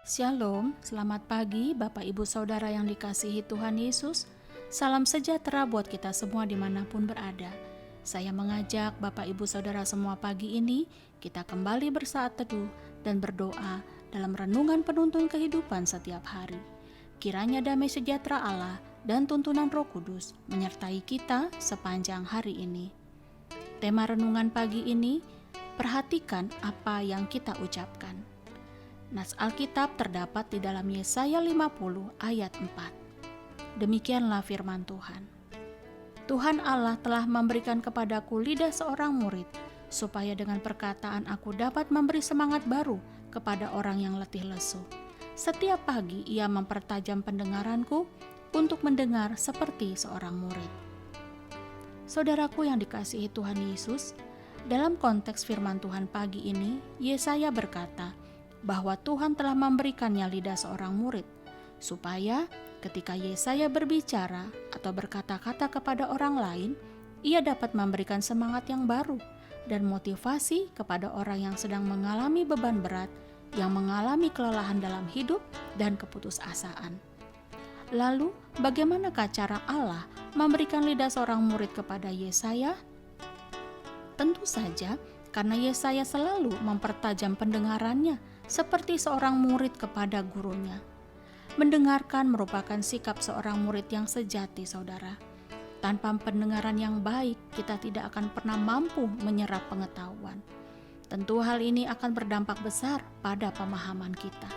Shalom, selamat pagi Bapak Ibu Saudara yang dikasihi Tuhan Yesus. Salam sejahtera buat kita semua dimanapun berada. Saya mengajak Bapak Ibu Saudara semua pagi ini, kita kembali bersaat teduh dan berdoa dalam renungan penuntun kehidupan setiap hari. Kiranya damai sejahtera Allah dan tuntunan Roh Kudus menyertai kita sepanjang hari ini. Tema renungan pagi ini, perhatikan apa yang kita ucapkan. Nas Alkitab terdapat di dalam Yesaya 50 ayat 4. Demikianlah firman Tuhan. Tuhan Allah telah memberikan kepadaku lidah seorang murid, supaya dengan perkataan aku dapat memberi semangat baru kepada orang yang letih lesu. Setiap pagi ia mempertajam pendengaranku untuk mendengar seperti seorang murid. Saudaraku yang dikasihi Tuhan Yesus, dalam konteks firman Tuhan pagi ini, Yesaya berkata, bahwa Tuhan telah memberikannya lidah seorang murid, supaya ketika Yesaya berbicara atau berkata-kata kepada orang lain, ia dapat memberikan semangat yang baru dan motivasi kepada orang yang sedang mengalami beban berat, yang mengalami kelelahan dalam hidup dan keputusasaan. Lalu, bagaimanakah cara Allah memberikan lidah seorang murid kepada Yesaya? Tentu saja, karena Yesaya selalu mempertajam pendengarannya seperti seorang murid kepada gurunya. Mendengarkan merupakan sikap seorang murid yang sejati, saudara. Tanpa pendengaran yang baik, kita tidak akan pernah mampu menyerap pengetahuan. Tentu hal ini akan berdampak besar pada pemahaman kita.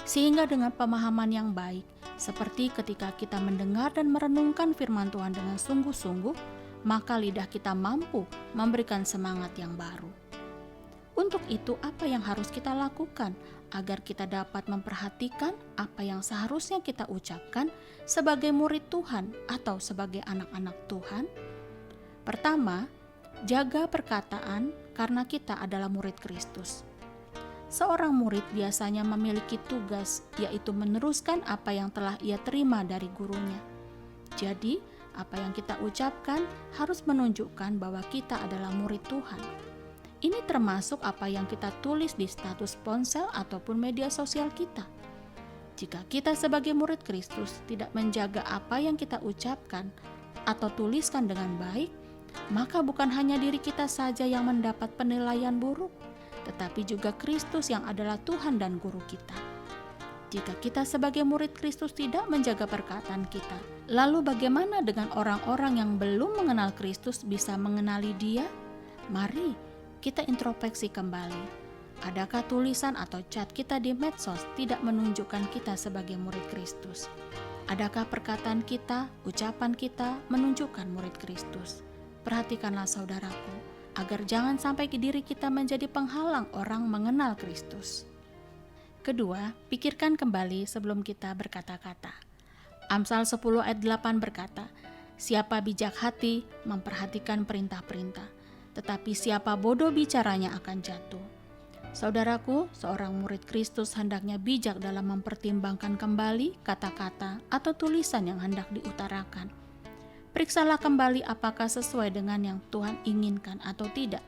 Sehingga dengan pemahaman yang baik, seperti ketika kita mendengar dan merenungkan firman Tuhan dengan sungguh-sungguh, maka lidah kita mampu memberikan semangat yang baru. Untuk itu, apa yang harus kita lakukan agar kita dapat memperhatikan apa yang seharusnya kita ucapkan sebagai murid Tuhan atau sebagai anak-anak Tuhan? Pertama, jaga perkataan karena kita adalah murid Kristus. Seorang murid biasanya memiliki tugas, yaitu meneruskan apa yang telah ia terima dari gurunya. Jadi, apa yang kita ucapkan harus menunjukkan bahwa kita adalah murid Tuhan. Ini termasuk apa yang kita tulis di status ponsel ataupun media sosial kita. Jika kita sebagai murid Kristus tidak menjaga apa yang kita ucapkan atau tuliskan dengan baik, maka bukan hanya diri kita saja yang mendapat penilaian buruk, tetapi juga Kristus yang adalah Tuhan dan Guru kita. Jika kita sebagai murid Kristus tidak menjaga perkataan kita, lalu bagaimana dengan orang-orang yang belum mengenal Kristus bisa mengenali Dia? Mari kita introspeksi kembali. Adakah tulisan atau chat kita di medsos tidak menunjukkan kita sebagai murid Kristus? Adakah perkataan kita, ucapan kita menunjukkan murid Kristus? Perhatikanlah saudaraku, agar jangan sampai diri kita menjadi penghalang orang mengenal Kristus. Kedua, pikirkan kembali sebelum kita berkata-kata. Amsal 10 ayat 8 berkata, siapa bijak hati memperhatikan perintah-perintah, tetapi siapa bodoh bicaranya akan jatuh. Saudaraku, seorang murid Kristus hendaknya bijak dalam mempertimbangkan kembali kata-kata atau tulisan yang hendak diutarakan. Periksalah kembali apakah sesuai dengan yang Tuhan inginkan atau tidak.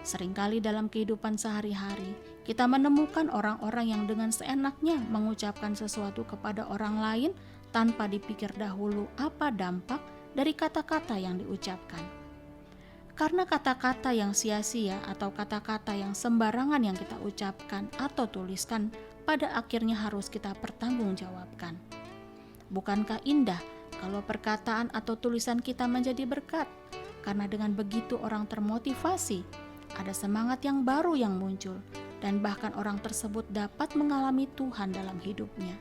Seringkali dalam kehidupan sehari-hari, kita menemukan orang-orang yang dengan seenaknya mengucapkan sesuatu kepada orang lain tanpa dipikir dahulu apa dampak dari kata-kata yang diucapkan. Karena kata-kata yang sia-sia atau kata-kata yang sembarangan yang kita ucapkan atau tuliskan pada akhirnya harus kita pertanggungjawabkan. Bukankah indah kalau perkataan atau tulisan kita menjadi berkat? Karena dengan begitu orang termotivasi, ada semangat yang baru yang muncul, dan bahkan orang tersebut dapat mengalami Tuhan dalam hidupnya.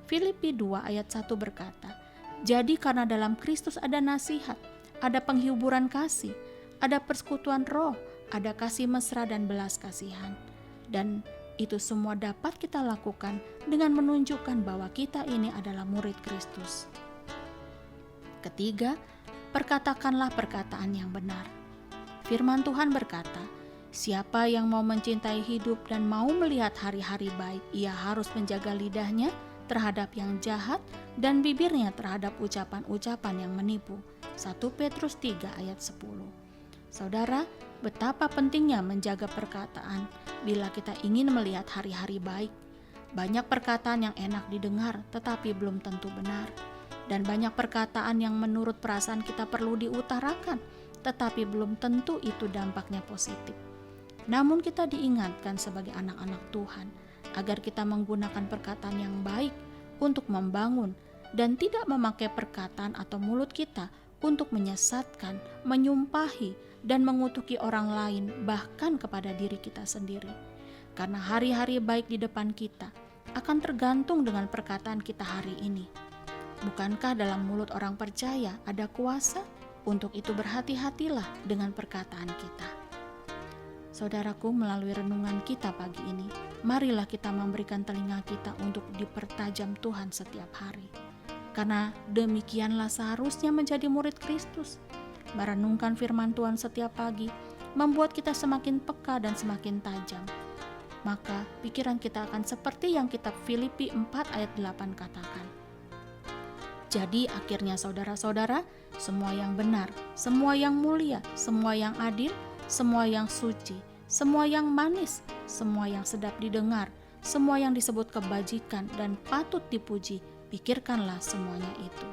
Filipi 2 ayat 1 berkata, jadi karena dalam Kristus ada nasihat, ada penghiburan kasih, ada persekutuan roh, ada kasih mesra dan belas kasihan. Dan itu semua dapat kita lakukan dengan menunjukkan bahwa kita ini adalah murid Kristus. Ketiga, perkatakanlah perkataan yang benar. Firman Tuhan berkata, siapa yang mau mencintai hidup dan mau melihat hari-hari baik, ia harus menjaga lidahnya terhadap yang jahat dan bibirnya terhadap ucapan-ucapan yang menipu. 1 Petrus 3 ayat 10. Saudara, betapa pentingnya menjaga perkataan bila kita ingin melihat hari-hari baik. Banyak perkataan yang enak didengar tetapi belum tentu benar. Dan banyak perkataan yang menurut perasaan kita perlu diutarakan tetapi belum tentu itu dampaknya positif. Namun kita diingatkan sebagai anak-anak Tuhan agar kita menggunakan perkataan yang baik untuk membangun dan tidak memakai perkataan atau mulut kita untuk menyesatkan, menyumpahi, dan mengutuki orang lain bahkan kepada diri kita sendiri. Karena hari-hari baik di depan kita akan tergantung dengan perkataan kita hari ini. Bukankah dalam mulut orang percaya ada kuasa? Untuk itu berhati-hatilah dengan perkataan kita. Saudaraku, melalui renungan kita pagi ini, marilah kita memberikan telinga kita untuk dipertajam Tuhan setiap hari. Karena demikianlah seharusnya menjadi murid Kristus. Merenungkan firman Tuhan setiap pagi membuat kita semakin peka dan semakin tajam. Maka pikiran kita akan seperti yang kitab Filipi 4 ayat 8 katakan. Jadi akhirnya saudara-saudara, semua yang benar, semua yang mulia, semua yang adil, semua yang suci, semua yang manis, semua yang sedap didengar, semua yang disebut kebajikan dan patut dipuji, pikirkanlah semuanya itu.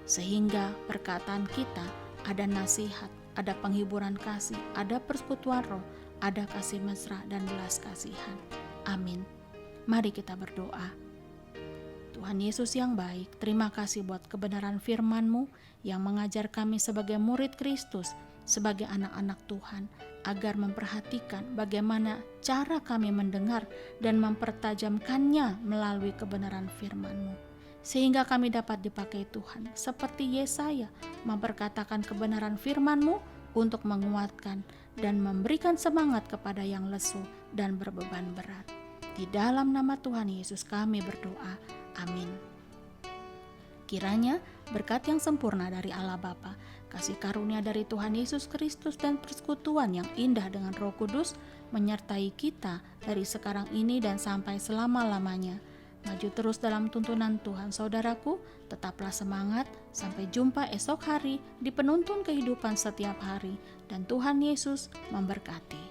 Sehingga perkataan kita ada nasihat, ada penghiburan kasih, ada persekutuan roh, ada kasih mesra dan belas kasihan. Amin. Mari kita berdoa. Tuhan Yesus yang baik, terima kasih buat kebenaran firman-Mu yang mengajar kami sebagai murid Kristus, sebagai anak-anak Tuhan, agar memperhatikan bagaimana cara kami mendengar dan mempertajamkannya melalui kebenaran firman-Mu. Sehingga kami dapat dipakai Tuhan, seperti Yesaya memperkatakan kebenaran firman-Mu untuk menguatkan dan memberikan semangat kepada yang lesu dan berbeban berat. Di dalam nama Tuhan Yesus kami berdoa. Amin. Kiranya berkat yang sempurna dari Allah Bapa, kasih karunia dari Tuhan Yesus Kristus dan persekutuan yang indah dengan Roh Kudus menyertai kita dari sekarang ini dan sampai selama-lamanya. Maju terus dalam tuntunan Tuhan saudaraku, tetaplah semangat, sampai jumpa esok hari di penuntun kehidupan setiap hari, dan Tuhan Yesus memberkati.